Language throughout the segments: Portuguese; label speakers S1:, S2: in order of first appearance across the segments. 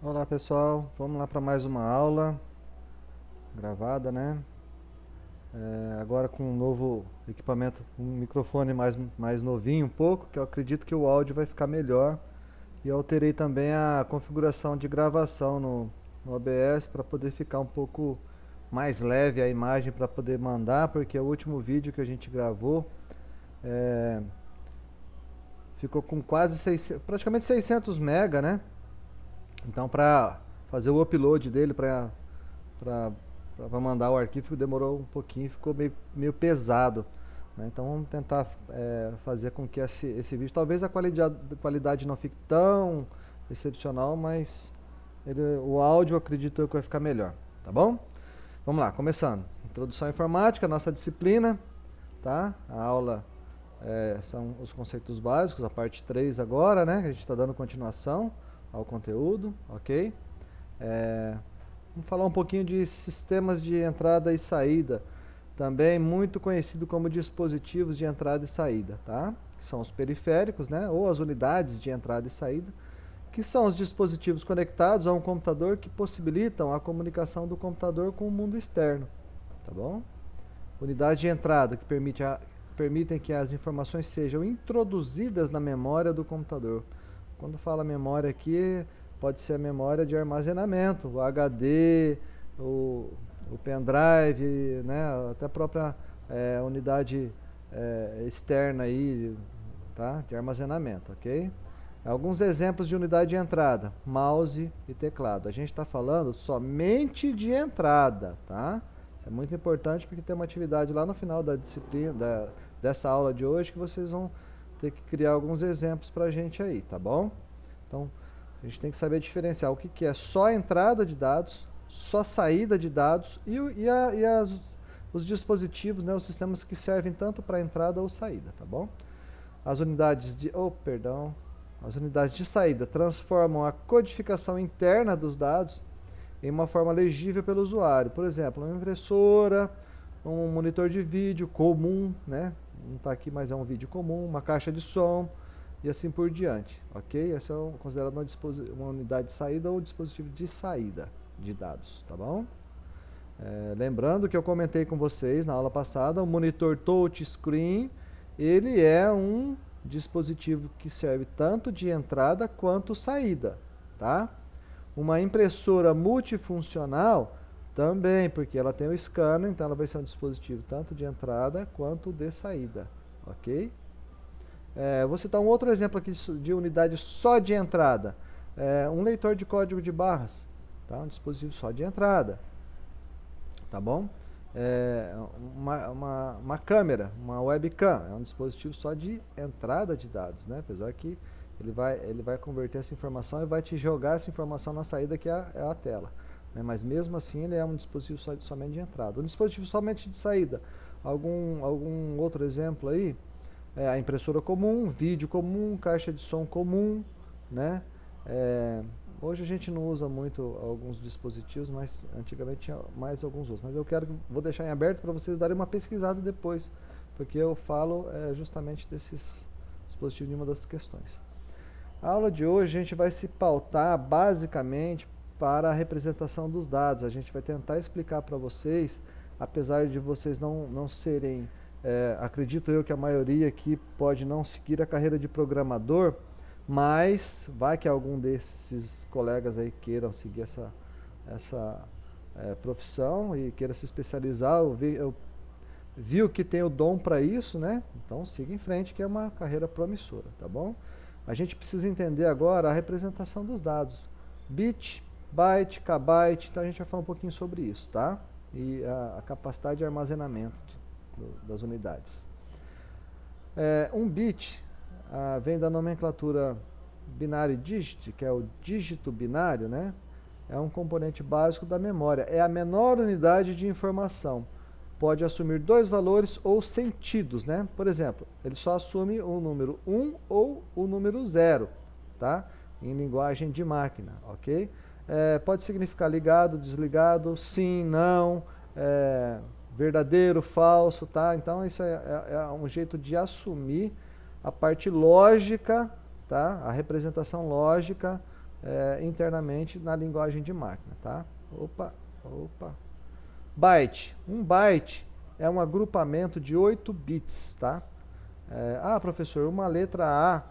S1: Olá pessoal, vamos lá para mais uma aula gravada, né? Agora com um novo equipamento, um microfone mais novinho um pouco, que eu acredito que o áudio vai ficar melhor. E eu alterei também a configuração de gravação no OBS para poder ficar um pouco mais leve a imagem para poder mandar, porque o último vídeo que a gente gravou é, ficou com quase 600, praticamente 600 mega, né? Então para fazer o upload dele para mandar o arquivo demorou um pouquinho, ficou meio pesado. Né? Então vamos tentar fazer com que esse vídeo, talvez a qualidade não fique tão excepcional, mas o áudio acredito eu que vai ficar melhor, tá bom? Vamos lá, começando. Introdução à informática, nossa disciplina, tá? A aula são os conceitos básicos, a parte 3 agora, né? Que a gente está dando continuação ao conteúdo, ok? É, Vamos falar um pouquinho de sistemas de entrada e saída, também muito conhecido como dispositivos de entrada e saída, tá? Que são os periféricos, né? Ou as unidades de entrada e saída, que são os dispositivos conectados a um computador que possibilitam a comunicação do computador com o mundo externo, tá bom? Unidade de entrada que permitem que as informações sejam introduzidas na memória do computador. Quando fala memória aqui, pode ser a memória de armazenamento, o HD, o pendrive, né, até a própria unidade externa aí, tá, de armazenamento, ok? Alguns exemplos de unidade de entrada: mouse e teclado. A gente está falando somente de entrada, tá? Isso é muito importante porque tem uma atividade lá no final da disciplina, dessa aula de hoje, que vocês vão ter que criar alguns exemplos para a gente aí, tá bom? Então, a gente tem que saber diferenciar o que é só entrada de dados, só saída de dados os dispositivos, né, os sistemas que servem tanto para entrada ou saída, tá bom? As unidades de, as unidades de saída transformam a codificação interna dos dados em uma forma legível pelo usuário. Por exemplo, uma impressora, um monitor de vídeo comum, né? Não está aqui, mas é um vídeo comum, uma caixa de som e assim por diante, ok? Essa é considerada uma unidade de saída ou dispositivo de saída de dados, tá bom? Lembrando que eu comentei com vocês na aula passada, o monitor touchscreen, ele é um dispositivo que serve tanto de entrada quanto saída, tá? Uma impressora multifuncional também, porque ela tem o scanner, então ela vai ser um dispositivo tanto de entrada quanto de saída, ok? Vou citar um outro exemplo aqui de unidade só de entrada. Um leitor de código de barras, tá? Um dispositivo só de entrada, tá bom? Uma câmera, uma webcam, é um dispositivo só de entrada de dados, né? Apesar que ele vai converter essa informação e vai te jogar essa informação na saída, que é a tela. Né? Mas mesmo assim ele é um dispositivo somente de entrada. Um dispositivo somente de saída. Algum outro exemplo aí? A impressora comum, vídeo comum, caixa de som comum, né? Hoje a gente não usa muito alguns dispositivos, mas antigamente tinha mais alguns outros. Mas vou deixar em aberto para vocês darem uma pesquisada depois, porque eu falo justamente desses dispositivos em uma das questões. A aula de hoje a gente vai se pautar basicamente para a representação dos dados. A gente vai tentar explicar para vocês, apesar de vocês não serem, acredito eu que a maioria aqui pode não seguir a carreira de programador, mas vai que algum desses colegas aí queiram seguir essa profissão e queira se especializar, viu que tem o dom para isso, né? Então siga em frente, que é uma carreira promissora, tá bom? A gente precisa entender agora a representação dos dados. Bit, byte, kbyte, então a gente vai falar um pouquinho sobre isso, tá? E a capacidade de armazenamento das unidades. Um bit vem da nomenclatura binário digit, que é o dígito binário, né? É um componente básico da memória. É a menor unidade de informação. Pode assumir dois valores ou sentidos, né? Por exemplo, ele só assume o número 1 ou o número 0, tá? Em linguagem de máquina, ok? Pode significar ligado, desligado, sim, não, verdadeiro, falso, tá? Então isso é um jeito de assumir a parte lógica, tá? A representação lógica internamente na linguagem de máquina, tá? Opa. Byte. Um byte é um agrupamento de 8 bits, tá? Professor, uma letra A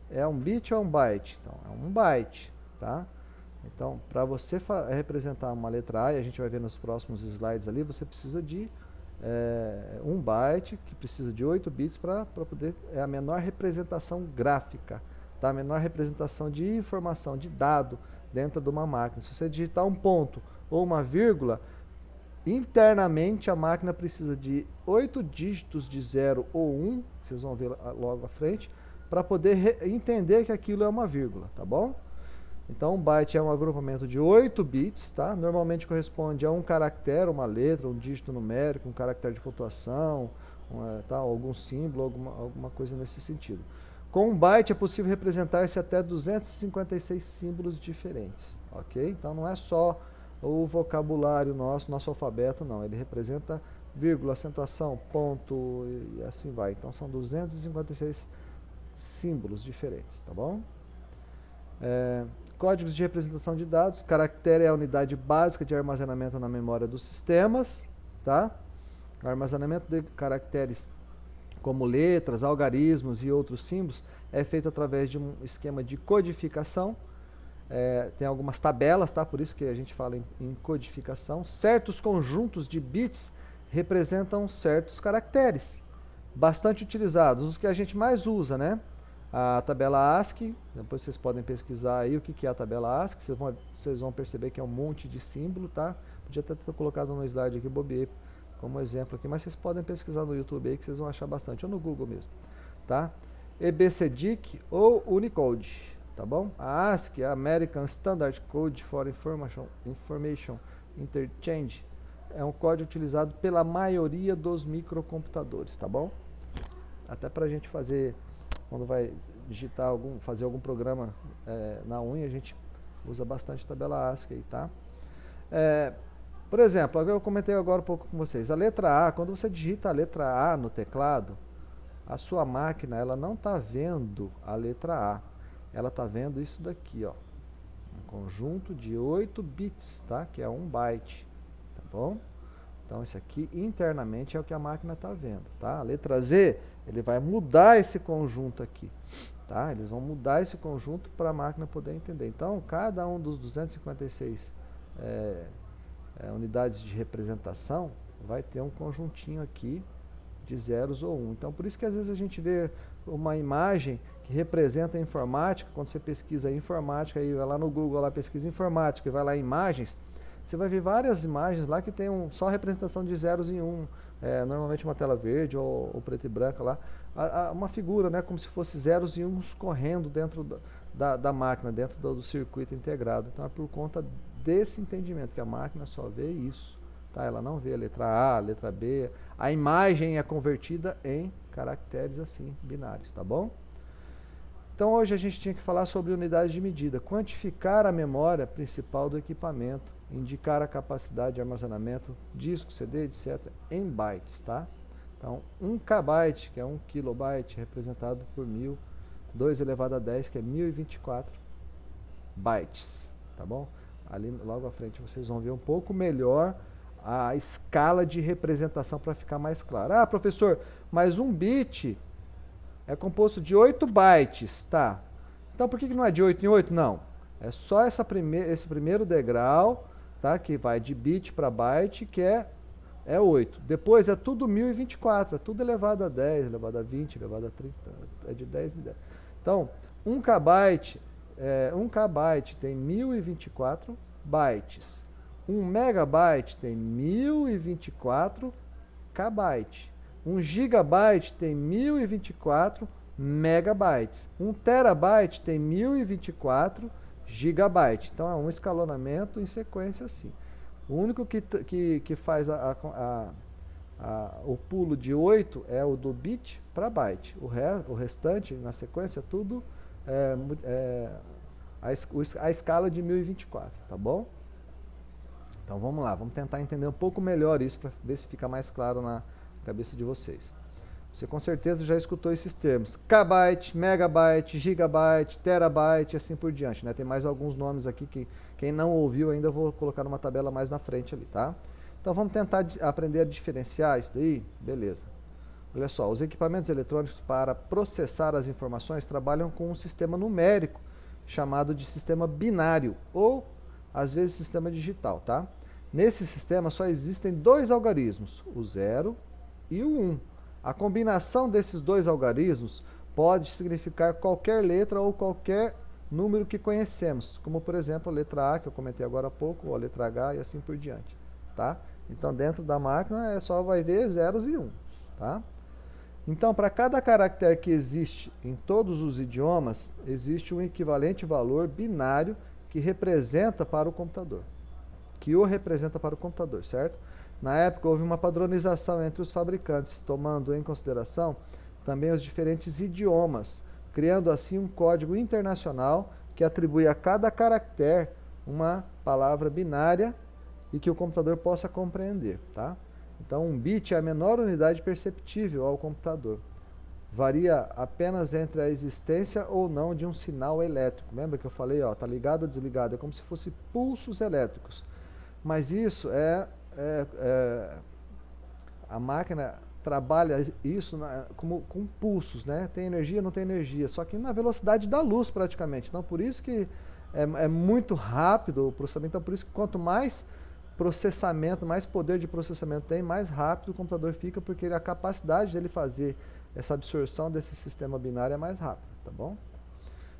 S1: é um bit ou um byte? Então, é um byte, tá? Então, para você representar uma letra A, e a gente vai ver nos próximos slides ali, você precisa de um byte, que precisa de 8 bits para poder... É a menor representação gráfica, tá? A menor representação de informação, de dado dentro de uma máquina. Se você digitar um ponto ou uma vírgula, internamente a máquina precisa de 8 dígitos de 0 ou 1, vocês vão ver logo à frente, para poder entender que aquilo é uma vírgula, tá bom? Então, um byte é um agrupamento de 8 bits, tá? Normalmente corresponde a um caractere, uma letra, um dígito numérico, um caractere de pontuação, algum símbolo, alguma coisa nesse sentido. Com um byte é possível representar-se até 256 símbolos diferentes, ok? Então, não é só o vocabulário nosso alfabeto, não. Ele representa vírgula, acentuação, ponto e assim vai. Então, são 256 símbolos diferentes, tá bom? Códigos de representação de dados. Caractere é a unidade básica de armazenamento na memória dos sistemas, tá? O armazenamento de caracteres como letras, algarismos e outros símbolos é feito através de um esquema de codificação. Tem algumas tabelas, tá? Por isso que a gente fala em codificação. Certos conjuntos de bits representam certos caracteres, bastante utilizados, os que a gente mais usa, né? A tabela ASCII, depois vocês podem pesquisar aí o que é a tabela ASCII, vocês vão perceber que é um monte de símbolo, tá? Podia até ter colocado no slide aqui, bobeei como exemplo aqui, mas vocês podem pesquisar no YouTube aí que vocês vão achar bastante, ou no Google mesmo, tá? EBCDIC ou Unicode, tá bom? A ASCII, a American Standard Code for Information Interchange, é um código utilizado pela maioria dos microcomputadores, tá bom? Até para a gente fazer, quando vai digitar fazer algum programa na unha, a gente usa bastante tabela ASCII aí, tá? Por exemplo, eu comentei agora um pouco com vocês, a letra A, quando você digita a letra A no teclado, a sua máquina ela não está vendo a letra A, ela está vendo isso daqui, ó, um conjunto de 8 bits, tá? Que é 1 byte, tá bom? Então, isso aqui internamente é o que a máquina está vendo, tá? A letra Z, ele vai mudar esse conjunto aqui, tá? Eles vão mudar esse conjunto para a máquina poder entender. Então, cada um dos 256 unidades de representação vai ter um conjuntinho aqui de zeros ou 1. Então, por isso que às vezes a gente vê uma imagem que representa a informática, quando você pesquisa informática, aí vai lá no Google, lá pesquisa informática e vai lá em imagens, você vai ver várias imagens lá que tem só representação de zeros em 1, normalmente uma tela verde ou preto e branco lá, uma figura, né, como se fosse zeros e 1 correndo dentro da máquina, dentro do circuito integrado. Então é por conta desse entendimento que a máquina só vê isso, tá? Ela não vê a letra A, a letra B, a imagem é convertida em caracteres assim, binários, tá bom? Então hoje a gente tinha que falar sobre unidades de medida, quantificar a memória principal do equipamento, indicar a capacidade de armazenamento, disco, CD, etc., em bytes, tá? Então 1 kbyte, que é 1 kilobyte, representado por 1000, 2 elevado a 10, que é 1024 bytes, tá bom? Ali logo à frente vocês vão ver um pouco melhor a escala de representação para ficar mais claro. Ah, professor, mas um bit é composto de 8 bytes, tá? Então por que não é de 8 em 8? Não, é só esse primeiro degrau, tá? Que vai de bit para byte, que é 8. Depois é tudo 1024, é tudo elevado a 10, elevado a 20, elevado a 30, é de 10 em 10. Então, 1 kbyte tem 1024 bytes. 1 megabyte tem 1024 kbytes. 1 gigabyte tem 1024 megabytes. 1 terabyte tem 1024 gigabytes. Então é um escalonamento em sequência assim. O único que faz o pulo de 8 é o do bit para byte. O restante, na sequência, é tudo a escala de 1024, tá bom? Então vamos lá, vamos tentar entender um pouco melhor isso para ver se fica mais claro na cabeça de vocês. Você com certeza já escutou esses termos. Kbyte, megabyte, gigabyte, terabyte e assim por diante, né? Tem mais alguns nomes aqui que quem não ouviu ainda eu vou colocar numa tabela mais na frente ali, tá? Então vamos tentar aprender a diferenciar isso daí? Beleza. Olha só, os equipamentos eletrônicos para processar as informações trabalham com um sistema numérico chamado de sistema binário ou às vezes sistema digital, tá? Nesse sistema só existem dois algarismos, o 0 e o 1. A combinação desses dois algarismos pode significar qualquer letra ou qualquer número que conhecemos, como por exemplo a letra A, que eu comentei agora há pouco, ou a letra H e assim por diante, tá? Então dentro da máquina só vai ver zeros e 1, tá? Então, para cada caractere que existe em todos os idiomas, existe um equivalente valor binário que representa para o computador, certo? Na época houve uma padronização entre os fabricantes, tomando em consideração também os diferentes idiomas, criando assim um código internacional que atribui a cada caractere uma palavra binária e que o computador possa compreender, tá? Então, um bit é a menor unidade perceptível ao computador. Varia apenas entre a existência ou não de um sinal elétrico. Lembra que eu falei, ó, tá ligado ou desligado? É como se fosse pulsos elétricos. Mas isso a máquina trabalha isso com pulsos, né? Tem energia, não tem energia, só que na velocidade da luz praticamente. Então, por isso que é muito rápido o processamento. Então, por isso que quanto mais processamento, mais poder de processamento tem, mais rápido o computador fica, porque a capacidade dele fazer essa absorção desse sistema binário é mais rápida, tá bom?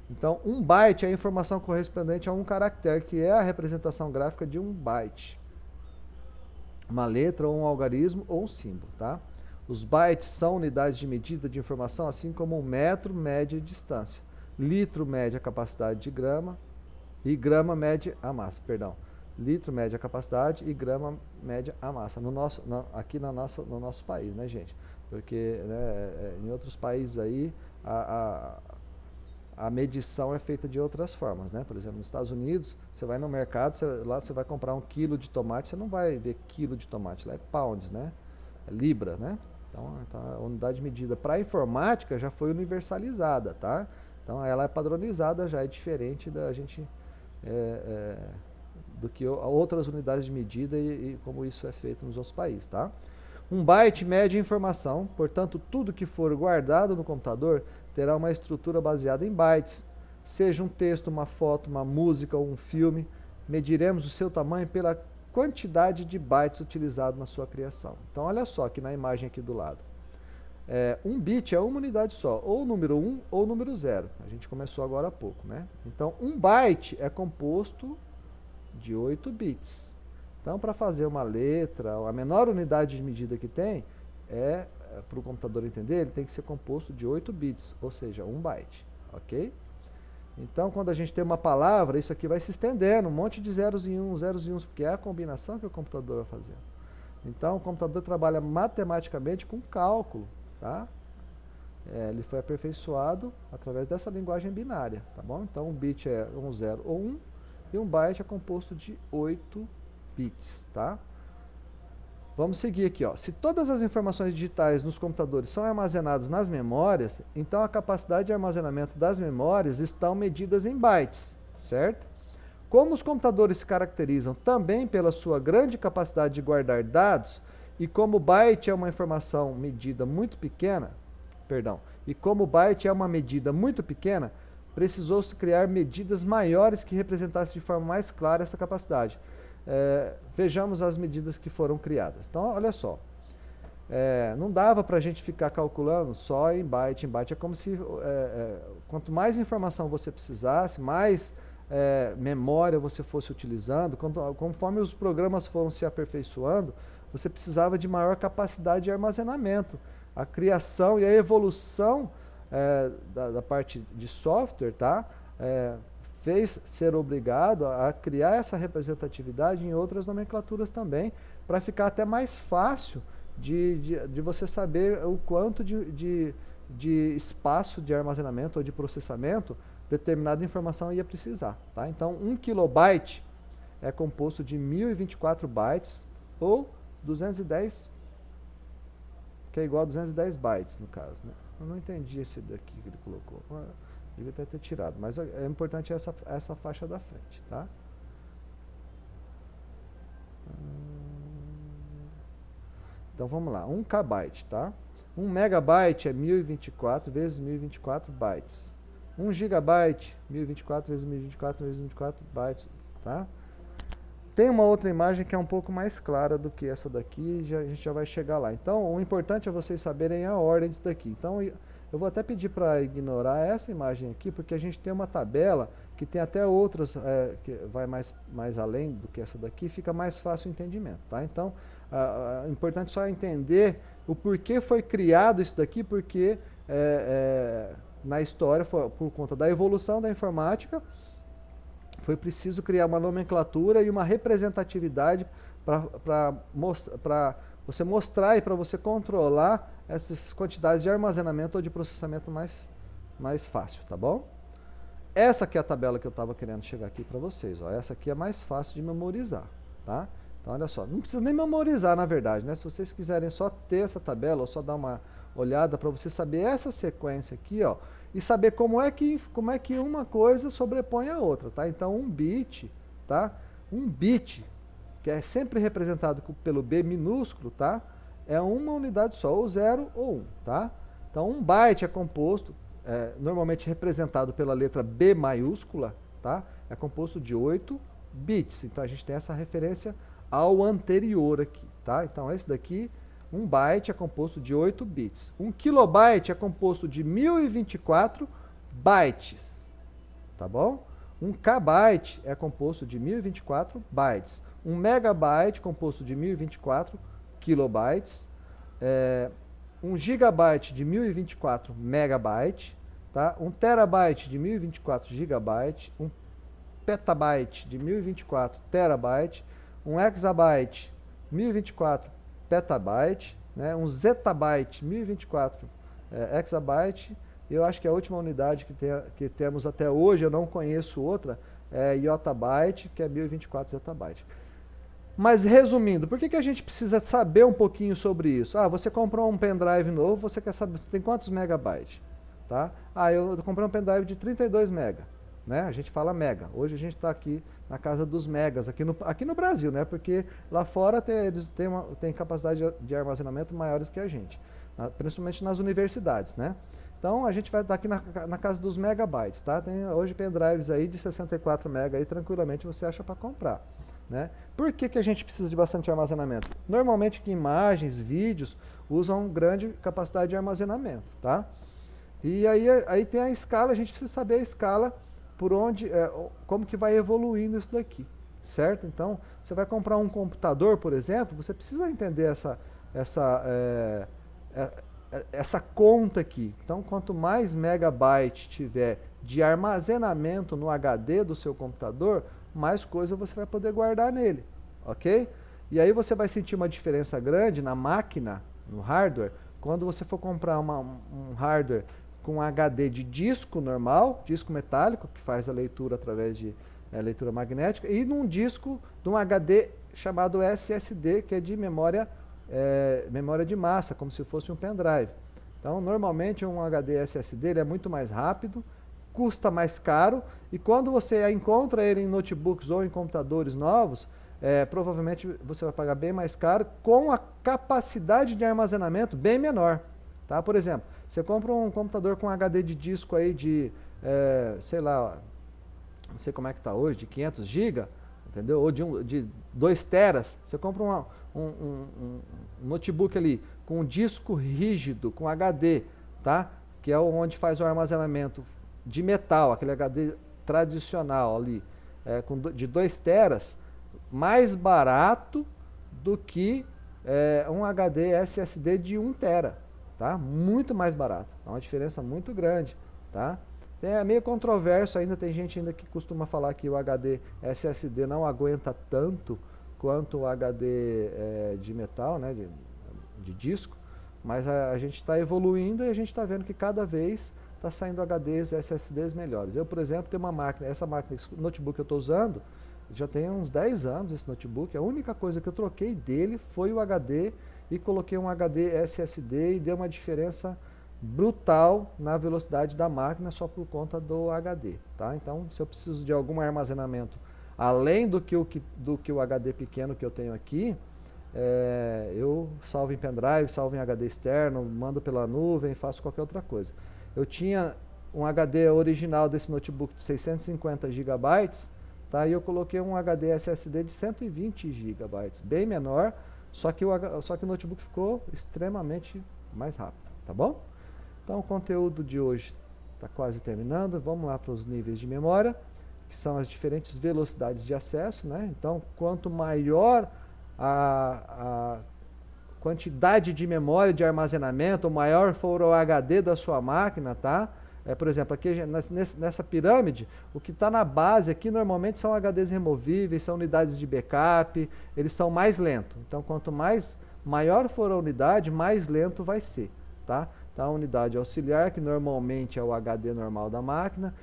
S1: Então, um byte é a informação correspondente a um caractere, que é a representação gráfica de um byte. Uma letra, ou um algarismo, ou um símbolo, tá? Os bytes são unidades de medida de informação, assim como o metro mede a distância. Litro mede a capacidade de grama, e grama mede a massa, perdão. Litro mede a capacidade e grama mede a massa. Aqui no nosso país, né, gente? Porque né, em outros países aí a medição é feita de outras formas, né? Por exemplo, nos Estados Unidos, você vai no mercado, lá você vai comprar 1 quilo de tomate, você não vai ver quilo de tomate, lá é pounds, né? É libra, né? Então a unidade de medida para a informática já foi universalizada, tá? Então ela é padronizada, já é diferente da gente do que outras unidades de medida e como isso é feito nos outros países, tá? Um byte mede informação, portanto, tudo que for guardado no computador terá uma estrutura baseada em bytes. Seja um texto, uma foto, uma música ou um filme, mediremos o seu tamanho pela quantidade de bytes utilizado na sua criação. Então, olha só aqui na imagem aqui do lado. Um bit é uma unidade só, ou o número 1 ou o número 0. A gente começou agora há pouco, né? Então, um byte é composto de 8 bits. Então, para fazer uma letra, a menor unidade de medida que tem, para o computador entender, ele tem que ser composto de 8 bits, ou seja, 1 byte, ok? Então, quando a gente tem uma palavra, isso aqui vai se estendendo, um monte de zeros e uns, porque é a combinação que o computador vai fazer. Então, o computador trabalha matematicamente com cálculo, tá? Ele foi aperfeiçoado através dessa linguagem binária, tá bom? Então, um bit é um 0 ou 1, e um byte é composto de 8 bits, tá? Vamos seguir aqui, ó. Se todas as informações digitais nos computadores são armazenadas nas memórias, então a capacidade de armazenamento das memórias estão medidas em bytes, certo? Como os computadores se caracterizam também pela sua grande capacidade de guardar dados, e como byte é uma informação medida muito pequena, e como byte é uma medida muito pequena, precisou-se criar medidas maiores que representassem de forma mais clara essa capacidade. Vejamos as medidas que foram criadas. Então, olha só. Não dava para a gente ficar calculando só em byte. É como se quanto mais informação você precisasse, mais memória você fosse utilizando, conforme os programas foram se aperfeiçoando, você precisava de maior capacidade de armazenamento. A criação e a evolução da parte de software, tá? Fez ser obrigado a criar essa representatividade em outras nomenclaturas também, para ficar até mais fácil de você saber o quanto de espaço de armazenamento ou de processamento determinada informação ia precisar, tá? Então, 1 kilobyte é composto de 1024 bytes ou 210 que é igual a 210 bytes, no caso, né? Eu não entendi esse daqui que ele colocou. Devia até ter tirado, mas é importante essa faixa da frente, tá? Então vamos lá, 1 kbyte, tá? 1 megabyte é 1024 vezes 1024 bytes. 1 gigabyte, 1024 vezes 1024 vezes 1024 bytes, tá? Tem uma outra imagem que é um pouco mais clara do que essa daqui, a gente já vai chegar lá. Então, o importante é vocês saberem a ordem disso daqui. Então, eu vou até pedir para ignorar essa imagem aqui, porque a gente tem uma tabela que tem até outras, que vai mais além do que essa daqui, fica mais fácil o entendimento, tá? Então, é importante só entender o porquê foi criado isso daqui, porque na história, por conta da evolução da informática, foi preciso criar uma nomenclatura e uma representatividade para você mostrar e para você controlar essas quantidades de armazenamento ou de processamento mais fácil, tá bom? Essa aqui é a tabela que eu estava querendo chegar aqui para vocês, ó. Essa aqui é mais fácil de memorizar, tá? Então olha só, não precisa nem memorizar na verdade, né? Se vocês quiserem só ter essa tabela ou só dar uma olhada para você saber essa sequência aqui, ó, e saber como é que uma coisa sobrepõe a outra, tá? Então um bit, tá? Um bit, que é sempre representado pelo B minúsculo, tá? É uma unidade só, ou 0 ou 1, tá? Então um byte é composto, normalmente representado pela letra B maiúscula, tá? É composto de 8 bits. Então a gente tem essa referência ao anterior aqui, tá? Então esse daqui, 1 byte é composto de 8 bits. 1 kilobyte é composto de 1024 bytes, tá bom? 1 kbyte é composto de 1024 bytes. 1 megabyte composto de 1024 kilobytes. 1 gigabyte de 1024 megabytes, tá? 1 terabyte de 1024 gigabytes. 1 petabyte de 1024 terabytes. 1 exabyte 1024 petabyte, né? Um zettabyte 1024 exabyte. Eu acho que a última unidade que temos até hoje, eu não conheço outra, é yottabyte, que é 1024 zettabyte. Mas resumindo, por que a gente precisa saber um pouquinho sobre isso? Ah, você comprou um pendrive novo, você quer saber, você tem quantos megabytes? Tá? Ah, eu comprei um pendrive de 32 mega. Né? A gente fala mega. Hoje a gente está aqui na casa dos megas, aqui no Brasil, né? Porque lá fora eles têm capacidade de armazenamento maiores que a gente, principalmente nas universidades, né? Então a gente vai estar aqui na casa dos megabytes, tá? Tem hoje pendrives aí de 64 mega aí, tranquilamente você acha para comprar, né? Por que a gente precisa de bastante armazenamento? Normalmente que imagens, vídeos usam grande capacidade de armazenamento, tá? E aí tem a escala, a gente precisa saber a escala por onde, como que vai evoluindo isso daqui, certo? Então, você vai comprar um computador, por exemplo, você precisa entender essa conta aqui. Então, quanto mais megabyte tiver de armazenamento no HD do seu computador, mais coisa você vai poder guardar nele, ok? E aí você vai sentir uma diferença grande na máquina, no hardware, quando você for comprar um hardware com HD de disco normal, disco metálico, que faz a leitura através de leitura magnética, e num disco de um HD chamado SSD, que é de memória de massa, como se fosse um pendrive. Então, normalmente um HD SSD ele é muito mais rápido, custa mais caro, e quando você encontra ele em notebooks ou em computadores novos, provavelmente você vai pagar bem mais caro, com a capacidade de armazenamento bem menor. Tá? Por exemplo, você compra um computador com HD de disco aí de, sei lá, não sei como é que está hoje, de 500 GB, entendeu? Ou de 2 teras. Você compra um notebook ali com um disco rígido, com HD, tá? Que é onde faz o armazenamento de metal, aquele HD tradicional ali, de 2 teras, mais barato do que um HD SSD de 1 tera. Tá? Muito mais barato, é uma diferença muito grande, tá? É meio controverso ainda, tem gente ainda que costuma falar que o HD SSD não aguenta tanto quanto o HD de metal, né, de disco, mas a gente está evoluindo e a gente está vendo que cada vez está saindo HDs SSDs melhores. Eu, por exemplo, tenho uma máquina, esse notebook que eu estou usando, já tem uns 10 anos esse notebook, a única coisa que eu troquei dele foi o HD e coloquei um HD SSD e deu uma diferença brutal na velocidade da máquina só por conta do HD, tá? Então, se eu preciso de algum armazenamento além do que o HD pequeno que eu tenho aqui, eu salvo em pendrive, salvo em HD externo, mando pela nuvem, faço qualquer outra coisa. Eu tinha um HD original desse notebook de 650 GB, tá? E eu coloquei um HD SSD de 120 GB, bem menor, só que o notebook ficou extremamente mais rápido, tá bom? Então o conteúdo de hoje está quase terminando. Vamos lá para os níveis de memória, que são as diferentes velocidades de acesso, né? Então, quanto maior a quantidade de memória de armazenamento, maior for o HD da sua máquina, tá? Por exemplo, aqui nessa pirâmide, o que está na base aqui normalmente são HDs removíveis, são unidades de backup, eles são mais lentos. Então, quanto maior for a unidade, mais lento vai ser, tá? Então, a unidade auxiliar, que normalmente é o HD normal da máquina,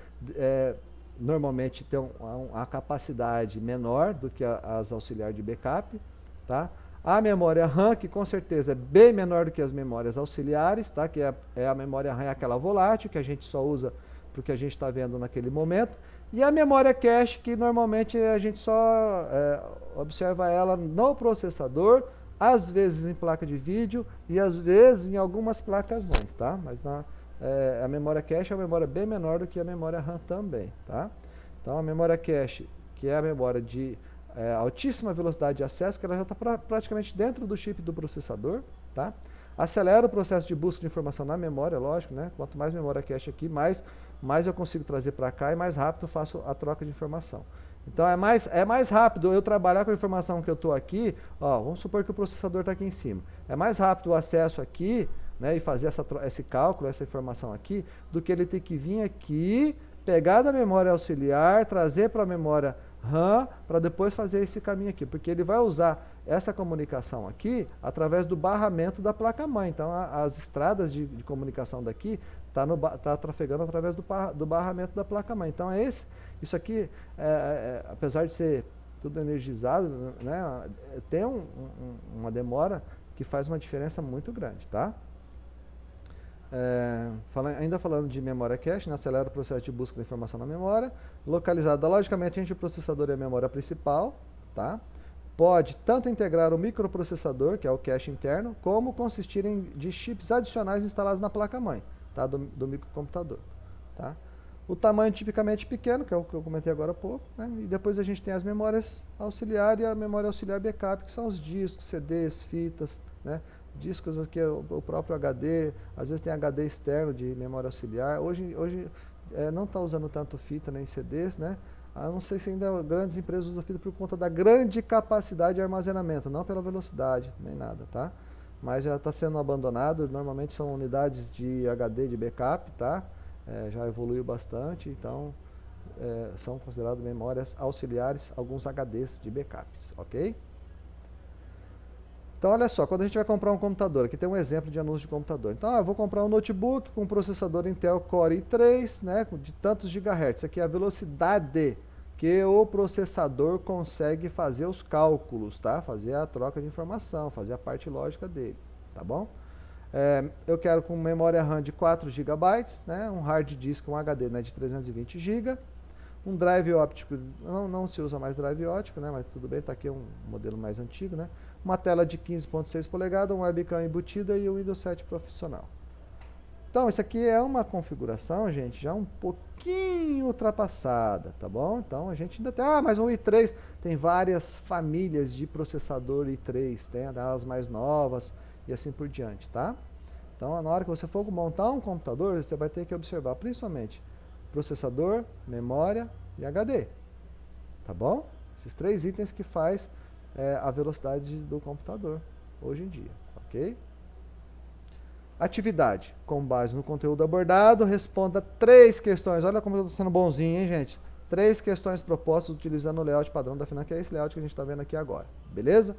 S1: normalmente tem uma capacidade menor do que as auxiliares de backup, tá? A memória RAM, que com certeza é bem menor do que as memórias auxiliares, tá? Que a memória RAM é aquela volátil, que a gente só usa para o que a gente está vendo naquele momento. E a memória cache, que normalmente a gente só observa ela no processador, às vezes em placa de vídeo e às vezes em algumas placas mães, tá? Mas a memória cache é uma memória bem menor do que a memória RAM também, tá? Então a memória cache, que é a memória de altíssima velocidade de acesso, que ela já está praticamente dentro do chip do processador, tá? Acelera o processo de busca de informação na memória, lógico, né? Quanto mais memória cache aqui, mais eu consigo trazer para cá e mais rápido eu faço a troca de informação. Então é mais rápido eu trabalhar com a informação que eu estou aqui, ó, vamos supor que o processador está aqui em cima. É mais rápido o acesso aqui, né, e fazer esse cálculo, essa informação aqui, do que ele ter que vir aqui, pegar da memória auxiliar, trazer para a memória RAM, para depois fazer esse caminho aqui, porque ele vai usar essa comunicação aqui através do barramento da placa-mãe. Então as estradas de comunicação daqui tá trafegando através do barramento da placa-mãe. Então isso aqui, apesar de ser tudo energizado, né, tem uma demora que faz uma diferença muito grande, tá? Ainda falando de memória cache, né, acelera o processo de busca da informação na memória, localizada logicamente entre o processador e a memória principal, tá? Pode tanto integrar o microprocessador, que é o cache interno, como consistir de chips adicionais instalados na placa-mãe, tá, do microcomputador, tá? O tamanho tipicamente pequeno, que é o que eu comentei agora há pouco, né? E depois a gente tem as memórias auxiliar e a memória auxiliar backup, que são os discos, CDs, fitas, né? Discos aqui, o próprio HD, às vezes tem HD externo de memória auxiliar. Hoje não está usando tanto fita nem CDs, né? Não sei se ainda grandes empresas usam fita por conta da grande capacidade de armazenamento, não pela velocidade, nem nada, tá? Mas já está sendo abandonado, normalmente são unidades de HD de backup, tá? Já evoluiu bastante, então são consideradas memórias auxiliares, alguns HDs de backups, ok? Então, olha só, quando a gente vai comprar um computador, aqui tem um exemplo de anúncio de computador. Então, eu vou comprar um notebook com processador Intel Core i3, né, de tantos gigahertz. Aqui é a velocidade que o processador consegue fazer os cálculos, tá? Fazer a troca de informação, fazer a parte lógica dele, tá bom? Eu quero com memória RAM de 4 GB, né, um hard disk, um HD, né, de 320 GB, um drive óptico, não se usa mais drive óptico, né, mas tudo bem, está aqui um modelo mais antigo, né? Uma tela de 15.6 polegadas, um webcam embutida e o Windows 7 profissional. Então, isso aqui é uma configuração, gente, já um pouquinho ultrapassada, tá bom? Então, a gente ainda tem, mas um i3, tem várias famílias de processador i3, tem as mais novas e assim por diante, tá? Então, na hora que você for montar um computador, você vai ter que observar principalmente processador, memória e HD, tá bom? Esses três itens que faz a velocidade do computador hoje em dia, ok? Atividade. Com base no conteúdo abordado, responda 3 questões. Olha como eu estou sendo bonzinho, hein, gente? 3 questões propostas utilizando o layout padrão da FINAM, que é esse layout que a gente está vendo aqui agora, beleza?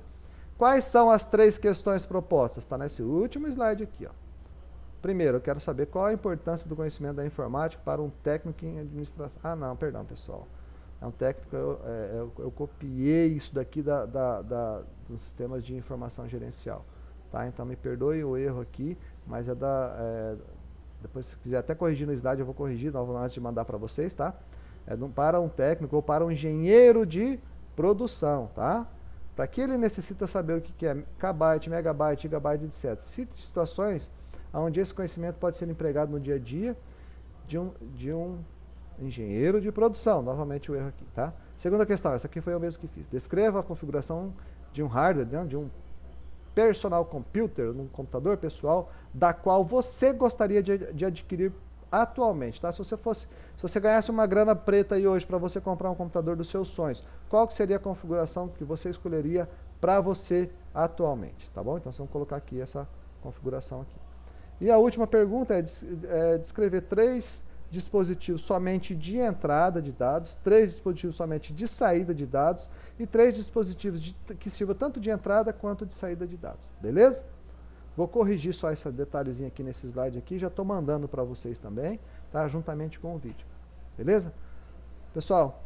S1: Quais são as 3 questões propostas? Está nesse último slide aqui, ó. Primeiro, eu quero saber qual a importância do conhecimento da informática para um técnico em administração. Não, perdão, pessoal. É um técnico, eu copiei isso daqui dos sistemas de informação gerencial. tá? Então me perdoe o erro aqui, mas depois se quiser até corrigir no slide, eu vou corrigir novamente antes de mandar para vocês, tá? Para um técnico ou para um engenheiro de produção, tá? Para que ele necessita saber o que é kbyte, megabyte, gigabyte, etc. Cite situações onde esse conhecimento pode ser empregado no dia a dia de um engenheiro de produção. Novamente o erro aqui, tá? Segunda questão, essa aqui foi eu mesmo que fiz. Descreva a configuração de um hardware, né, de um personal computer, um computador pessoal, da qual você gostaria de adquirir atualmente, tá? Se você ganhasse uma grana preta aí hoje para você comprar um computador dos seus sonhos, qual que seria a configuração que você escolheria para você atualmente, tá bom? Então, vamos colocar aqui essa configuração aqui. E a última pergunta é descrever 3 dispositivos somente de entrada de dados, 3 dispositivos somente de saída de dados e 3 dispositivos que sirvam tanto de entrada quanto de saída de dados, beleza? Vou corrigir só esse detalhezinho aqui nesse slide aqui, já estou mandando para vocês também, tá? Juntamente com o vídeo, beleza? Pessoal,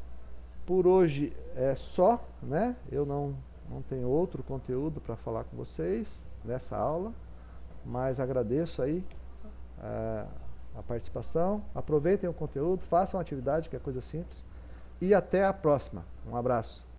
S1: por hoje é só, né? Eu não tenho outro conteúdo para falar com vocês nessa aula, mas agradeço aí a participação, aproveitem o conteúdo, façam a atividade, que é coisa simples, e até a próxima. Um abraço.